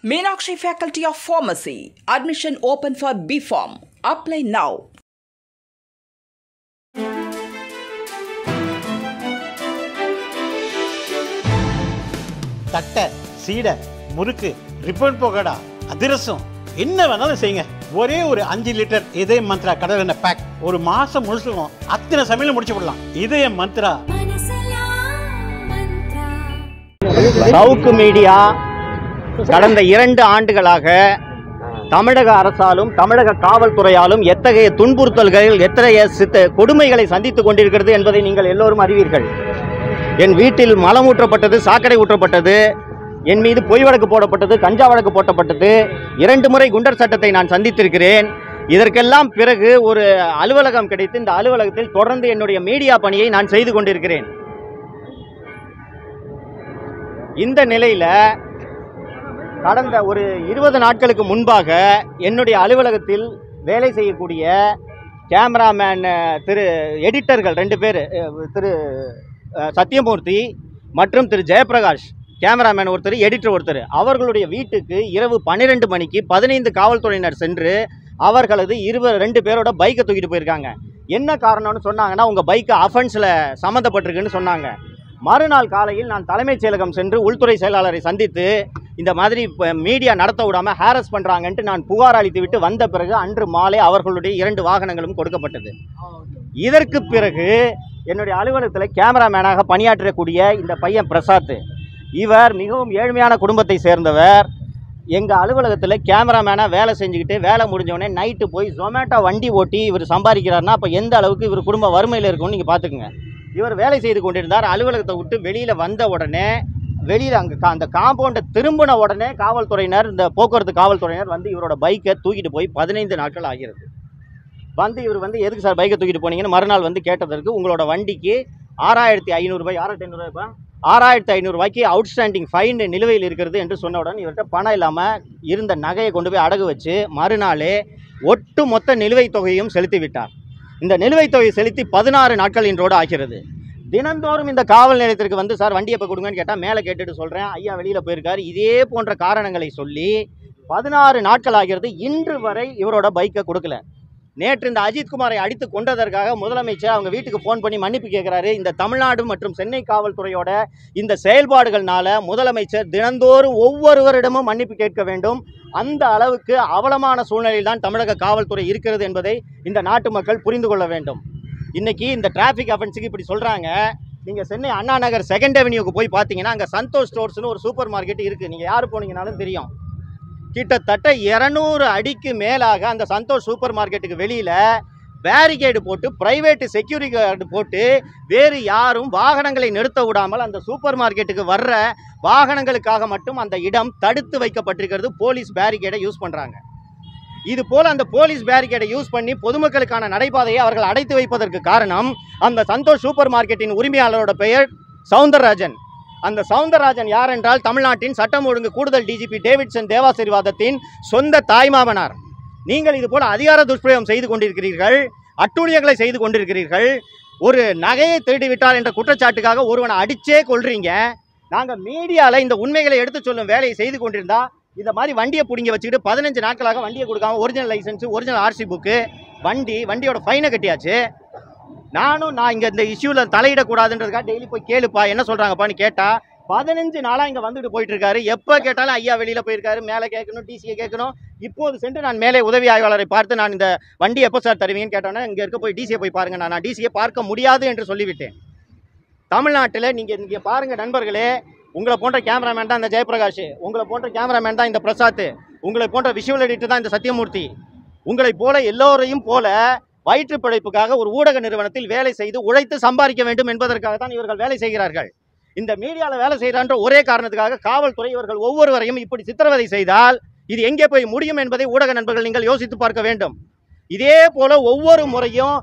Meenakshi Faculty of Pharmacy. Admission open for B.Pharm. Apply now. தட்டை, சீடை, முறுக்கு, ribbon pakoda, அதிரசம் என்ன வேணாலும் செய்யுங்க. ஒரே ஒரு 5 லிட்டர் இதய மந்த்ரா கடல் எண்ணெய் பேக் ஒரு மாசம் முழுசுக்கும் அத்தனை சமையல முடிச்சு விடலாம். இதய மந்த்ரா. சவுக்கு மீடியா கடந்த 2 ஆண்டுகளாக தமிழக அரசாலும் தமிழக காவல்துறையாலும் எத்தகைய துன்புறுத்தல்கள், எத்தகைய கொடுமைகளை சந்தித்துக் கொண்டிருக்கிறது என்பதை நீங்கள் எல்லோரும் அறிவீர்கள். என் வீட்டில் மலம் ஊற்றப்பட்டது, சாக்கடை ஊற்றப்பட்டது, என் மீது பொய் வழக்கு போடப்பட்டது, கஞ்சா வழக்கு போட்டப்பட்டது, 2 முறை குண்டர் சட்டத்தை நான் சந்தித்திருக்கிறேன். இதற்கெல்லாம் பிறகு ஒரு அலுவலகம் கிடைத்து இந்த அலுவலகத்தில் தொடர்ந்து என்னுடைய மீடியா பணியை நான் செய்து கொண்டிருக்கிறேன். இந்த நிலையில கடந்த ஒரு 20 நாட்களுக்கு முன்பாக என்னுடைய அலுவலகத்தில் வேலை செய்யக்கூடிய கேமராமேன் எடிட்டர்கள் 2 பேர், திரு சத்யமூர்த்தி மற்றும் திரு ஜெயபிரகாஷ், கேமராமேன் ஒருத்தர், எடிட்டர் ஒருத்தர், அவர்களுடைய வீட்டுக்கு இரவு 12 மணிக்கு 15 காவல்துறையினர் சென்று அவர்களது 2 பேரோட பைக்கை தூக்கிட்டு போயிருக்காங்க. என்ன காரணம்னு சொன்னாங்கன்னா, உங்கள் பைக்கு அஃபென்ஸில் சம்மந்தப்பட்டிருக்குன்னு சொன்னாங்க. மறுநாள் காலையில் நான் தலைமைச் செயலகம் சென்று உள்துறை செயலாளரை சந்தித்து இந்த மாதிரி மீடியா நடத்த விடாமல் ஹாரஸ் பண்ணுறாங்கன்ட்டு நான் புகார் அளித்து விட்டு வந்த பிறகு அன்று மாலை அவர்களுடைய 2 வாகனங்களும் கொடுக்கப்பட்டது. இதற்கு பிறகு என்னுடைய அலுவலகத்தில் கேமராமேனாக பணியாற்றக்கூடிய இந்த பையன் பிரசாத், இவர் மிகவும் ஏழ்மையான குடும்பத்தை சேர்ந்தவர். எங்கள் அலுவலகத்தில் கேமராமேனாக வேலை செஞ்சுக்கிட்டு வேலை முடிஞ்சோடனே நைட்டு போய் ஜொமேட்டோ வண்டி ஓட்டி இவர் சம்பாதிக்கிறாருன்னா அப்போ எந்த அளவுக்கு இவர் குடும்ப வறுமையில் இருக்கும்னு நீங்கள் பார்த்துக்குங்க. இவர் வேலை செய்து கொண்டிருந்தார். அலுவலகத்தை விட்டு வெளியில் வந்த உடனே வெளியில் அங்கே அந்த காம்பவுண்டை திரும்பின உடனே காவல்துறையினர், இந்த போக்குவரத்து காவல்துறையினர் வந்து இவரோட பைக்கை தூக்கிட்டு போய் 15 நாட்கள் ஆகிறது. வந்து இவர் வந்து எதுக்கு சார் பைக்கை தூக்கிட்டு போனீங்கன்னு மறுநாள் வந்து கேட்டதற்கு, உங்களோட வண்டிக்கு 6500 ரூபாய், 6500 ரூபாய்க்கு அவுட்ஸ்டாண்டிங் ஃபைன் நிலுவையில் இருக்கிறது என்று சொன்னவுடன் இவர்கிட்ட பணம் இல்லாமல் இருந்த நகையை கொண்டு போய் அடகு வச்சு மறுநாளே ஒட்டு மொத்த நிலுவைத் தொகையும் செலுத்தி விட்டார். இந்த நிலுவைத் தொகையை செலுத்தி 16 நாட்கள் இன்றோடு ஆகிறது. தினந்தோறும் இந்த காவல் நிலையத்திற்கு வந்து சார் வண்டி எப்போ கொடுங்கன்னு கேட்டால் மேலே கேட்டுட்டு சொல்கிறேன், ஐயா வெளியில் போயிருக்காரு, இதே போன்ற காரணங்களை சொல்லி 16 நாட்கள் ஆகிறது. இன்று வரை இவரோட பைக்கை கொடுக்கல. நேற்று இந்த அஜித்குமாரை அடித்து கொண்டதற்காக முதலமைச்சர் அவங்க வீட்டுக்கு ஃபோன் பண்ணி மன்னிப்பு கேட்குறாரு. இந்த தமிழ்நாடு மற்றும் சென்னை காவல்துறையோட இந்த செயல்பாடுகள்னால முதலமைச்சர் தினந்தோறும் ஒவ்வொருவரிடமும் மன்னிப்பு கேட்க வேண்டும். அந்த அளவுக்கு அவலமான சூழ்நிலையில் தான் தமிழக காவல்துறை இருக்கிறது என்பதை இந்த நாட்டு மக்கள் புரிந்து கொள்ள வேண்டும். இன்னைக்கு இந்த டிராஃபிக் அஃபென்ஸுக்கு இப்படி சொல்கிறாங்க. நீங்கள் சென்னை அண்ணா நகர் 2nd அவென்யூக்கு போய் பார்த்தீங்கன்னா அங்கே சந்தோஷ் ஸ்டோர்ஸ்னு ஒரு சூப்பர் மார்க்கெட் இருக்குது. நீங்கள் யார் போனீங்கனாலும் தெரியும். கிட்டத்தட்ட 200 அடிக்கு மேலாக அந்த சந்தோஷ் சூப்பர் மார்க்கெட்டுக்கு வெளியில் பேரிகேடு போட்டு, பிரைவேட்டு செக்யூரிட்டி கார்டு போட்டு, வேறு யாரும் வாகனங்களை நிறுத்த விடாமல் அந்த சூப்பர் மார்க்கெட்டுக்கு வர்ற வாகனங்களுக்காக மட்டும் அந்த இடம் தடுத்து வைக்கப்பட்டிருக்கிறது. போலீஸ் பேரிகேடை யூஸ் பண்ணுறாங்க. இது போல் அந்த போலீஸ் பேரிகேடை யூஸ் பண்ணி பொதுமக்களுக்கான நடைபாதையை அவர்கள் அடைத்து வைப்பதற்கு காரணம், அந்த சந்தோஷ் சூப்பர் மார்க்கெட்டின் உரிமையாளரோட பெயர் சவுந்தரராஜன். அந்த சவுந்தரராஜன் யார் என்றால் தமிழ்நாட்டின் சட்டம் ஒழுங்கு கூடுதல் டிஜிபி டேவிட்சன் தேவாசீர்வாதத்தின் சொந்த தாய்மாமனார். நீங்கள் இது போல அதிகார துஷ்பிரயோகம் செய்து கொண்டிருக்கிறீர்கள், அட்டூழியங்களை செய்து கொண்டிருக்கிறீர்கள். ஒரு நகையை திருடிவிட்டார் என்ற குற்றச்சாட்டுக்காக ஒருவனை அடிச்சே கொள்றீங்க. நாங்கள் மீடியாவில் இந்த உண்மைகளை எடுத்து சொல்லும் வேலையை செய்து கொண்டிருந்தா இந்த மாதிரி வண்டியை பிடிங்க வச்சுக்கிட்டு 15 நாட்களாக வண்டியை கொடுக்காம original licence, original RC book, வண்டியோட ஃபைனை கட்டியாச்சு. நான் இங்கே இந்த இஷ்யூவில் தலையிடக்கூடாதுன்றதுக்காக டெய்லி போய் கேளுப்பா என்ன சொல்கிறாங்கப்பான்னு கேட்டால் 15 நாளாக இங்கே வந்துட்டு போயிட்டு இருக்காரு. எப்போ கேட்டாலும் ஐயா வெளியில் போயிருக்காரு, மேலே கேட்கணும், டிசியை கேட்கணும். இப்போது சென்று நான் மேலே உதவி ஆய்வாளரை பார்த்து நான் இந்த வண்டி எப்போ சார் தருவீங்கன்னு கேட்டோன்னா, இங்கே இருக்க போய் டிசியை போய் பாருங்கள், நான் டிசியை பார்க்க முடியாது என்று சொல்லிவிட்டேன். தமிழ்நாட்டில் நீங்கள் இங்கே பாருங்கள் நண்பர்களே, உங்களை போன்ற கேமராமேன் தான் இந்த ஜெயபிரகாஷ், உங்களை போன்ற கேமராமேன் தான் இந்த பிரசாத், உங்களை போன்ற விஷுவல் எடிட்டர் தான் இந்த சத்யமூர்த்தி. உங்களை போல எல்லோரையும் போல வயிற்று பிழைப்புக்காக ஒரு ஊடக நிறுவனத்தில் வேலை செய்து உழைத்து சம்பாதிக்க வேண்டும் என்பதற்காக தான் இவர்கள் வேலை செய்கிறார்கள். இந்த மீடியாவில் வேலை செய்கிறான்ற ஒரே காரணத்துக்காக காவல்துறை இவர்கள் ஒவ்வொருவரையும் இப்படி சித்திரவதை செய்தால் இது எங்கே போய் முடியும் என்பதை ஊடக நண்பர்கள் நீங்கள் யோசித்து பார்க்க வேண்டும். இதே போல ஒவ்வொரு முறையும்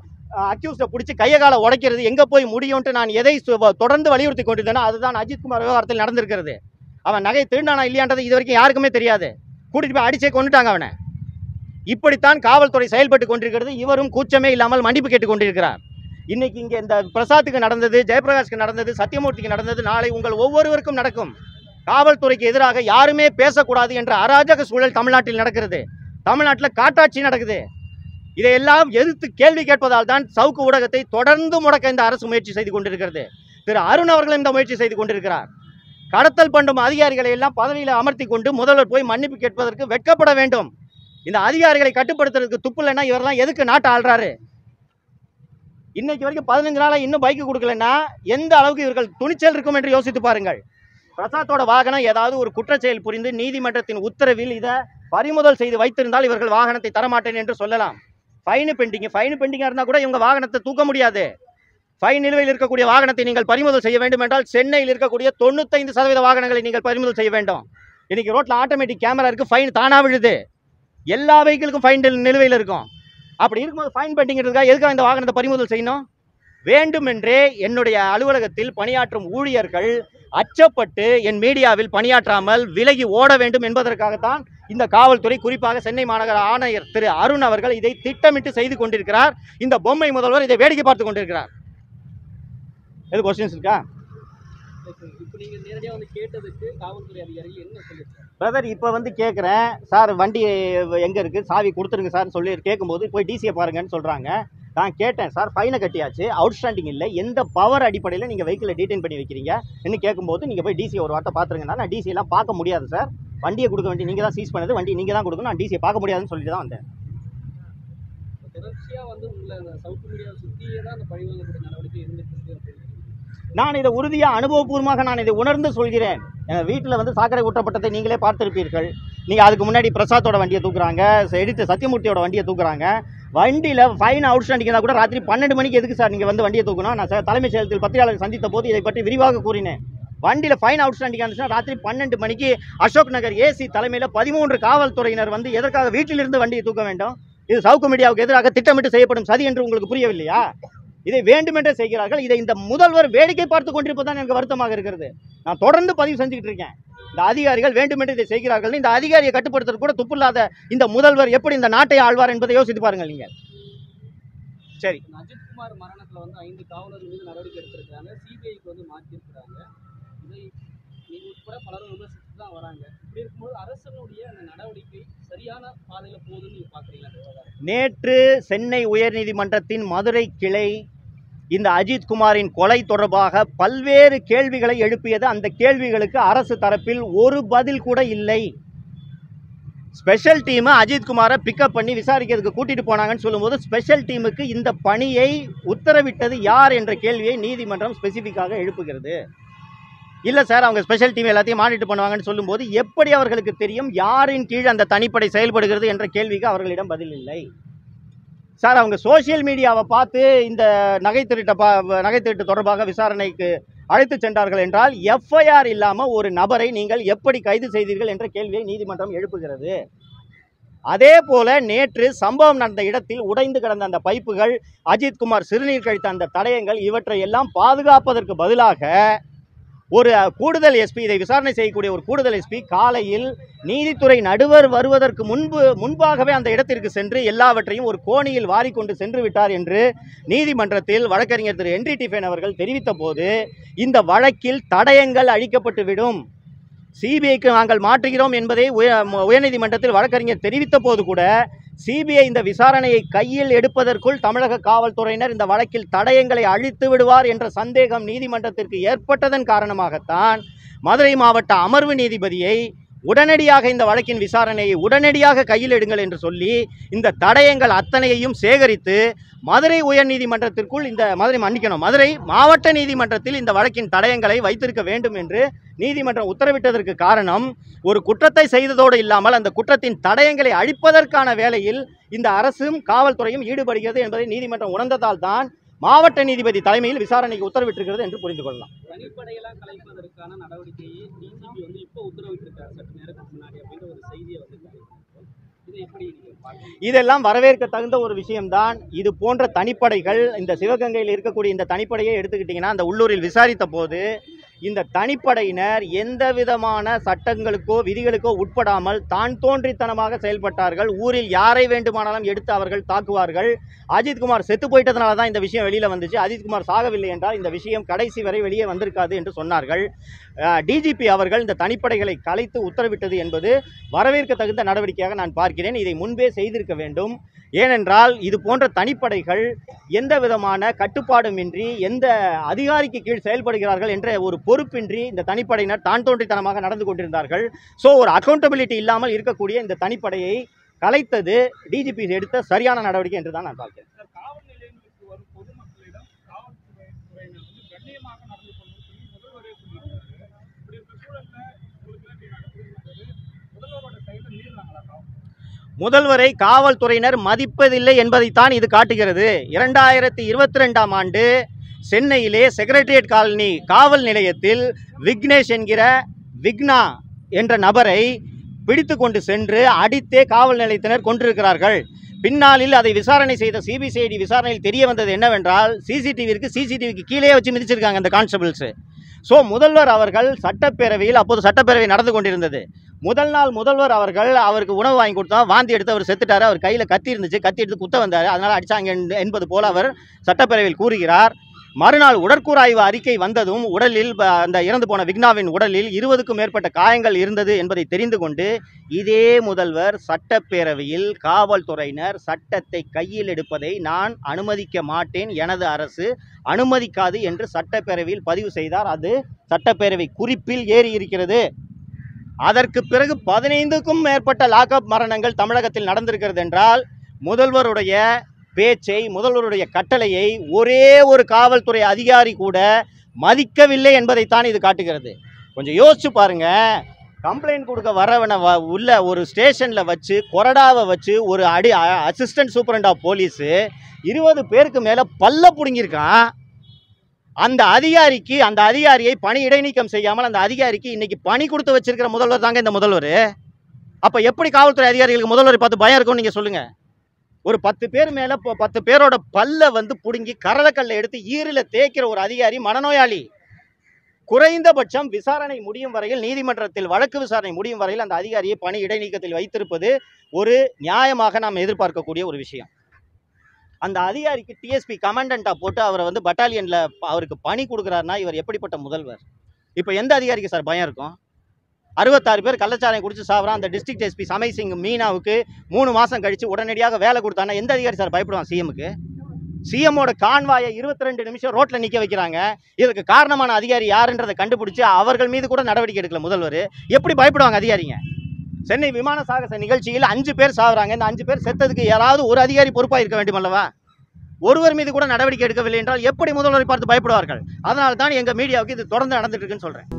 அக்யூஸ்டை பிடிச்சி கையை காலை உடைக்கிறது எங்கே போய் முடியும்ட்டு நான் எதை தொடர்ந்து வலியுறுத்தி கொண்டிருந்தேனோ அதுதான் அஜித்குமார் விவகாரத்தில் நடந்திருக்கிறது. அவன் நகை திருடானா இல்லையான்றது இது வரைக்கும் யாருக்குமே தெரியாது. கூட்டிட்டு போய் அடிச்சே கொண்டுட்டாங்க அவனை. இப்படித்தான் காவல்துறை செயல்பட்டு கொண்டிருக்கிறது. இவரும் கூச்சமே இல்லாமல் மன்னிப்பு கேட்டுக் கொண்டிருக்கிறார். இன்னைக்கு இங்கே இந்த பிரசாத்துக்கு நடந்தது, ஜெயபிரகாஷ்க்கு நடந்தது, சத்யமூர்த்திக்கு நடந்தது, நாளை உங்கள் ஒவ்வொருவருக்கும் நடக்கும். காவல்துறைக்கு எதிராக யாருமே பேசக்கூடாது என்ற அராஜக சூழல் தமிழ்நாட்டில் நடக்கிறது. தமிழ்நாட்டில் காட்டாட்சி நடக்குது. இதையெல்லாம் எதிர்த்து கேள்வி கேட்பதால் தான் சவுக்கு ஊடகத்தை தொடர்ந்து முடக்க இந்த அரசு முயற்சி செய்து கொண்டிருக்கிறது. திரு அருண் அவர்களும் இந்த முயற்சி செய்து கொண்டிருக்கிறார். கடத்தல் பண்ணும் அதிகாரிகளை எல்லாம் பதவியில் அமர்த்தி கொண்டு முதல்வர் போய் மன்னிப்பு கேட்பதற்கு வெட்கப்பட வேண்டும். இந்த அதிகாரிகளை கட்டுப்படுத்துறதுக்கு துப்பு இல்லைன்னா இவரெல்லாம் எதுக்கு நாட்டை ஆள்றாரு? இன்னைக்கு வரைக்கும் 15 நாளா இன்னும் பைக்கு கொடுக்கலன்னா எந்த அளவுக்கு இவர்கள் துணிச்சல் இருக்கும் என்று யோசித்து பாருங்கள். பிரசாத்தோட வாகனம் ஏதாவது ஒரு குற்றச்செயல் புரிந்து நீதிமன்றத்தின் உத்தரவில் இதை பறிமுதல் செய்து வைத்திருந்தால் இவர்கள் வாகனத்தை தரமாட்டேன் என்று சொல்லலாம். ஃபைனு பெண்டிங்காக இருந்தால் கூட இவங்க வாகனத்தை தூக்க முடியாது. ஃபைன் நிலுவையில் இருக்கக்கூடிய வாகனத்தை நீங்கள் பறிமுதல் செய்ய வேண்டும் என்றால் சென்னையில் இருக்கக்கூடிய 95% வாகனங்களை நீங்கள் பறிமுதல் செய்ய வேண்டும். இன்னைக்கு ரோட்டில் ஆட்டோமேட்டிக் கேமரா இருக்குது, ஃபைன் தானாக விழுது. எல்லா வெஹிக்கிளுக்கும் ஃபைன் நிலுவையில் இருக்கும். அப்படி இருக்கும்போது ஃபைன் பெண்டிங் இருக்கா? எதுக்காக இந்த வாகனத்தை பறிமுதல் செய்யணும்? வேண்டுமென்றே என்னுடைய அலுவலகத்தில் பணியாற்றும் ஊழியர்கள் அச்சப்பட்டு என் மீடியாவில் பணியாற்றாமல் விலகி ஓட வேண்டும் என்பதற்காகத்தான் இந்த காவல்துறை, குறிப்பாக சென்னை மாநகர ஆணையர் திரு அருண் அவர்கள் இதை திட்டமிட்டு செய்து கொண்டிருக்கிறார். இந்த பொம்மை முதல்வர் இதை வேடிக்கை பார்த்து கொண்டிருக்கிறார். எது கொஸ்டின்ஸ் இருக்கா? பிரதர், இப்போ வந்து கேட்குறேன் சார், வண்டி எங்கே இருக்குது, சாவி கொடுத்துருங்க சார் சொல்லி கேட்கும்போது போய் டிசியை பாருங்கன்னு சொல்கிறாங்க. நான் கேட்டேன் சார், ஃபைனை கட்டியாச்சு, அவுட்ஸ்டாண்டிங் இல்லை, எந்த பவர் அடிப்படையில் நீங்கள் வெஹிக்கிளை டீடைன் பண்ணி வைக்கிறீங்க என்ன கேட்கும்போது நீங்கள் போய் டிசியை ஒரு வார்த்தை பார்த்துருங்கன்னா, நான் டிசியெல்லாம் பார்க்க முடியாது சார், வண்டியை கொடுக்க வேண்டிய நீங்கள் தான், சீஸ் பண்ணது வண்டி நீங்கள் தான் கொடுக்கணும், நான் டிசியை பார்க்க முடியாதுன்னு சொல்லிட்டு தான் வந்தேன். தொடர்ச்சியாக வந்து உங்களை சவுத் மீடியாவை சுற்றியே தான் அந்த பழிவாங்கக்கூடிய நடவடிக்கை இருந்துட்டு நான் இதை உறுதியாக அனுபவபூர்வமாக நான் இதை உணர்ந்து சொல்கிறேன். எங்கள் வீட்டில் வந்து சாக்கடை ஊற்றப்பட்டதை நீங்களே பார்த்துருப்பீர்கள். நீங்கள் அதுக்கு முன்னாடி பிரசாத்தோட வண்டியை தூக்குறாங்க, எடிட்டர் சத்தியமூர்த்தியோட வண்டியை தூக்குறாங்க. வண்டியில் ஃபைன் அவுட்ஸ்டாண்டிங் இருந்தால் கூட ராத்திரி 12 மணிக்கு எதுக்கு சார் நீங்கள் வந்து வண்டியை தூக்கணும்? நான் தலைமைச் செயலகத்தில் பத்திரிகையாளர் சந்தித்த போது இதை பற்றி விரிவாக கூறினேன். வண்டியில் ஃபைன் அவுட்ஸ்டாண்டிங் இருந்துச்சுன்னா ராத்திரி 12 மணிக்கு அசோக் நகர் ஏசி தலைமையில் 13 காவல்துறையினர் வந்து எதற்காக வீட்டிலிருந்து வண்டியை தூக்க வேண்டும்? இது சவுக்கு மீடியாவுக்கு எதிராக திட்டமிட்டு செய்யப்படும் சதி என்று உங்களுக்கு புரியவில்லையா? இதை வேண்டுமென்றே செய்கிறார்கள். இதை இந்த முதல்வர் வேடிக்கை பார்த்து கொண்டிருப்பதுதான் எனக்கு வருத்தமாக இருக்கிறது. நான் தொடர்ந்து பதிவு செஞ்சுக்கிட்டு இருக்கேன். இந்த அதிகாரிகள் வேண்டுமென்றே இதை செய்கிறார்கள். இந்த அதிகாரியை கட்டுப்படுத்துறது கூட துப்பில்லாத இந்த முதல்வர் எப்படி இந்த நாட்டை ஆழ்வார் என்பதை யோசித்து பாருங்கள் நீங்கள். சரி, அஜித்குமார் மரணத்தில் வந்து 5 காவலர்கள் மீது நடவடிக்கை எடுத்திருக்காங்க, சிபிஐக்கு வந்து மாற்றிருக்கிறாங்க. இதை நீங்கள் உட்பட பலரும் விமர்சித்து தான் வராங்க. இப்படி இருக்கும்போது அரசனுடைய அந்த நடவடிக்கை சரியான பாதையில் போகுதுன்னு நீங்கள் பார்க்குறீங்களா? நேற்று சென்னை உயர்நீதிமன்றத்தின் மதுரை கிளை இந்த அஜித்குமாரின் கொலை தொடர்பாக பல்வேறு கேள்விகளை எழுப்பியது. அந்த கேள்விகளுக்கு அரசு தரப்பில் ஒரு பதில் கூட இல்லை. ஸ்பெஷல் டீமை அஜித்குமாரை பிக்கப் பண்ணி விசாரிக்கிறதுக்கு கூட்டிட்டு போனாங்கன்னு சொல்லும்போது ஸ்பெஷல் டீமுக்கு இந்த பணியை உத்தரவிட்டது யார் என்ற கேள்வியை நீதிமன்றம் ஸ்பெசிஃபிக்காக எழுப்புகிறது. இல்லை சார், அவங்க ஸ்பெஷல் டீம் எல்லாத்தையும் மானிட்டர் பண்ணுவாங்கன்னு சொல்லும்போது எப்படி அவர்களுக்கு தெரியும் யாரின் கீழ் அந்த தனிப்படை செயல்படுகிறது என்ற கேள்விக்கு அவர்களிடம் பதில் இல்லை. சார், அவங்க சோசியல் மீடியாவை பார்த்து இந்த நகை திருட்டு தொடர்பாக விசாரணைக்கு அழைத்து சென்றார்கள் என்றால் எஃப்ஐஆர் இல்லாமல் ஒரு நபரை நீங்கள் எப்படி கைது செய்தீர்கள் என்ற கேள்வியை நீதிமன்றம் எழுப்புகிறது. அதே போல நேற்று சம்பவம் நடந்த இடத்தில் உடைந்து கிடந்த அந்த பைப்புகள், அஜித்குமார் சிறுநீர் கழித்த அந்த தடயங்கள், இவற்றை எல்லாம் பாதுகாப்பதற்கு பதிலாக ஒரு கூடுதல் எஸ்பி, இதை விசாரணை செய்யக்கூடிய ஒரு கூடுதல் எஸ்பி காலையில் நீதித்துறை நடுவர் வருவதற்கு முன்பாகவே அந்த இடத்திற்கு சென்று எல்லாவற்றையும் ஒரு கோணியில் வாரிக்கொண்டு சென்று விட்டார் என்று நீதிமன்றத்தில் வழக்கறிஞர் திரு ஹென்றி டிஃபன் அவர்கள் தெரிவித்த போது, இந்த வழக்கில் தடயங்கள் அழிக்கப்பட்டுவிடும், சிபிஐக்கு நாங்கள் மாற்றுகிறோம் என்பதை உயர்நீதிமன்றத்தில் வழக்கறிஞர் தெரிவித்த போது கூட சிபிஐ இந்த விசாரணையை கையில் எடுப்பதற்குள் தமிழக காவல்துறையினர் இந்த வழக்கில் தடயங்களை அழித்து விடுவார் என்ற சந்தேகம் நீதிமன்றத்திற்கு ஏற்பட்டதன் காரணமாகத்தான் மதுரை மாவட்ட அமர்வு நீதிபதியை உடனடியாக இந்த வழக்கின் விசாரணையை உடனடியாக கையில் எடுங்கள் என்று சொல்லி இந்த தடயங்கள் அத்தனையையும் சேகரித்து மதுரை உயர்நீதிமன்றத்திற்குள் மதுரை மாவட்ட நீதிமன்றத்தில் இந்த வழக்கின் தடயங்களை வைத்திருக்க வேண்டும் என்று நீதிமன்றம் உத்தரவிட்டதற்கு காரணம், ஒரு குற்றத்தை செய்ததோடு இல்லாமல் அந்த குற்றத்தின் தடயங்களை அழிப்பதற்கான வேலையில் இந்த அரசும் காவல்துறையும் ஈடுபடுகிறது என்பதை நீதிமன்றம் உணர்ந்ததால் தான் மாவட்ட நீதிபதி தலைமையில் விசாரணைக்கு உத்தரவிட்டிருக்கிறது என்று புரிந்து கொள்ளலாம். தனிப்படையெல்லாம் கலைப்பதற்கான நடவடிக்கையை டிஜிபி வந்து இப்போ உத்தரவிட்டிருக்காரு சற்று நேரத்துக்கு முன்னாடி அப்படின்ற ஒரு செய்தியை வந்து இதெல்லாம் வரவேற்க தகுந்த ஒரு விஷயம்தான். இது போன்ற தனிப்படைகள், இந்த சிவகங்கையில் இருக்கக்கூடிய இந்த தனிப்படையை எடுத்துக்கிட்டிங்கன்னா, அந்த உள்ளூரில் விசாரித்த போது இந்த தனிப்படையினர் எந்த விதமான சட்டங்களுக்கோ விதிகளுக்கோ உட்படாமல் தான் தோன்றித்தனமாக செயல்பட்டார்கள். ஊரில் யாரை வேண்டுமானாலும் எடுத்து அவர்கள் தாக்குவார்கள். அஜித்குமார் செத்து போயிட்டதுனால தான் இந்த விஷயம் வெளியில் வந்துச்சு. அஜித்குமார் சாகவில்லை என்றால் இந்த விஷயம் கடைசி வரை வெளியே வந்திருக்காது என்று சொன்னார்கள். டிஜிபி அவர்கள் இந்த தனிப்படைகளை கலைத்து உத்தரவிட்டது என்பது வரவேற்க தகுந்த நடவடிக்கையாக நான் பார்க்கிறேன். இதை முன்பே செய்திருக்க வேண்டும். ஏனென்றால் இது போன்ற தனிப்படைகள் எந்த விதமான கட்டுப்பாடுமின்றி எந்த அதிகாரிக்கு கீழ் செயல்படுகிறார்கள் என்ற ஒரு பொறுப்பின்றி இந்த தனிப்படையினர் தான் தோன்றித்தனமாக நடந்து கொண்டிருந்தார்கள். ஸோ ஒரு அக்கௌண்டபிலிட்டி இல்லாமல் இருக்கக்கூடிய இந்த தனிப்படையை கலைத்தது டிஜிபி எடுத்த சரியான நடவடிக்கை என்று தான் நான் பார்க்கிறேன். காவல் நிலையங்களுக்கு வரும் பொதுமக்களிடம் காவல்துறையினர் வந்து கண்ணியமாக நடந்து கொள்ளணும்னு சொல்லி முதல்வரே சொல்லியிருக்காரு. இப்படி இருக்க சூழல்ல முதல்வரோட செயலை மீறினாங்களா? முதல்வரை காவல்துறையினர் மதிப்பதில்லை என்பதைத்தான் இது காட்டுகிறது. 2022ஆம் ஆண்டு சென்னையிலே செக்ரட்டரியேட் காலனி காவல் நிலையத்தில் விக்னேஷ் என்கிற விக்னா என்ற நபரை பிடித்து கொண்டு சென்று அடித்தே காவல் நிலையத்தினர் கொண்டிருக்கிறார்கள். பின்னாளில் அதை விசாரணை செய்த சிபிசிஐடி விசாரணையில் தெரிய வந்தது என்னவென்றால் சிசிடிவிக்கு கீழே வச்சு மிதிச்சிருக்காங்க அந்த கான்ஸ்டபிள்ஸ். ஸோ முதல்வர் அவர்கள் சட்டப்பேரவையில், அப்போது சட்டப்பேரவை நடந்து கொண்டிருந்தது, முதல் நாள் முதல்வர் அவர்கள் அவருக்கு உணவு வாங்கி கொடுத்தா வாந்தி எடுத்து அவர் செத்துட்டார். அவர் கையில் கத்தி இருந்துச்சு, கத்தி எடுத்து குத்த வந்தார், அதனால் அடித்தாங்க என்பது போல் அவர் சட்டப்பேரவையில் கூறுகிறார். மறுநாள் உடற்கூறாய்வு அறிக்கை வந்ததும் உடலில் அந்த இறந்து போன விக்னாவின் உடலில் 20க்கும் மேற்பட்ட காயங்கள் இருந்தது என்பதை தெரிந்து கொண்டு இதே முதல்வர் சட்டப்பேரவையில் காவல்துறையினர் சட்டத்தை கையில் எடுப்பதை நான் அனுமதிக்க மாட்டேன், எனது அரசு அனுமதிக்காது என்று சட்டப்பேரவையில் பதிவு செய்தார். அது சட்டப்பேரவை குறிப்பில் ஏறி இருக்கிறது. அதற்கு பிறகு 15க்கும் மேற்பட்ட லாக்அப் மரணங்கள் தமிழகத்தில் நடந்திருக்கிறது என்றால் முதல்வருடைய பேச்சை, முதல்வருடைய கட்டளையை ஒரே ஒரு காவல்துறை அதிகாரி கூட மதிக்கவில்லை என்பதைத்தான் இது காட்டுகிறது. கொஞ்சம் யோசிச்சு பாருங்க. கம்ப்ளைண்ட் கொடுக்க வரவனை உள்ள ஒரு ஸ்டேஷனில் வச்சு கொறடாவை வச்சு ஒரு அசிஸ்டன்ட் சூப்பரண்ட் ஆஃப் போலீஸு 20 பேருக்கு மேலே பல்ல பிடுங்கியிருக்கான். அந்த அதிகாரியை பணி இடைநீக்கம் செய்யாமல் அந்த அதிகாரிக்கு இன்னைக்கு பணி கொடுத்து வச்சிருக்கிற முதல்வர் தாங்க இந்த முதல்வர். அப்போ எப்படி காவல்துறை அதிகாரிகளுக்கு முதல்வரை பார்த்து பயம் இருக்கும்னு நீங்கள் சொல்லுங்கள். ஒரு 10 பேர் மேலே 10 பேரோட பல்ல பிடுங்கி கரலக்கல்ல எடுத்து ஈரில் தேய்க்கிற ஒரு அதிகாரி மனநோயாளி. குறைந்தபட்சம் விசாரணை முடியும் வரையில், நீதிமன்றத்தில் வழக்கு விசாரணை முடியும் வரையில் அந்த அதிகாரியை பணி இடைநீக்கத்தில் வைத்திருப்பது ஒரு நியாயமாக நாம் எதிர்பார்க்கக்கூடிய ஒரு விஷயம். அந்த அதிகாரிக்கு டிஎஸ்பி கமாண்டண்ட்டாக போட்டு அவரை பட்டாலியனில் அவருக்கு பணி கொடுக்குறாருன்னா இவர் எப்படிப்பட்ட முதல்வர்? இப்போ எந்த அதிகாரிக்கு சார் பயம் இருக்கும்? 66 பேர் கள்ளச்சாராயம் குடிச்சு சாப்பிட்றான் அந்த டிஸ்ட்ரிக்ட் எஸ்பி சமய் சிங் மீனாவுக்கு 3 மாதம் கழித்து உடனடியாக வேலை கொடுத்தானா எந்த அதிகாரி சார் பயப்படுவான் சிஎம்முக்கு? சிஎம்மோட கான்வாயை 22 நிமிஷம் ரோட்டில் நிற்க வைக்கிறாங்க. இதுக்கு காரணமான அதிகாரி யாருன்றதை கண்டுபிடிச்சி அவர்கள் மீது கூட நடவடிக்கை எடுக்கல முதல்வர். எப்படி பயப்படுவாங்க அதிகாரிங்க? சென்னை விமான சாகச நிகழ்ச்சியில் 5 பேர் சாகுறாங்க. இந்த 5 பேர் செத்ததுக்கு யாராவது ஒரு அதிகாரி பொறுப்பாக இருக்க வேண்டும் அல்லவா? ஒருவர் மீது கூட நடவடிக்கை எடுக்கவில்லை என்றால் எப்படி முதல்வரை பார்த்து பயப்படுவார்கள்? அதனால தான் எங்கள் மீடியாவுக்கு இது தொடர்ந்து நடந்துட்டு இருக்குன்னு சொல்கிறேன்.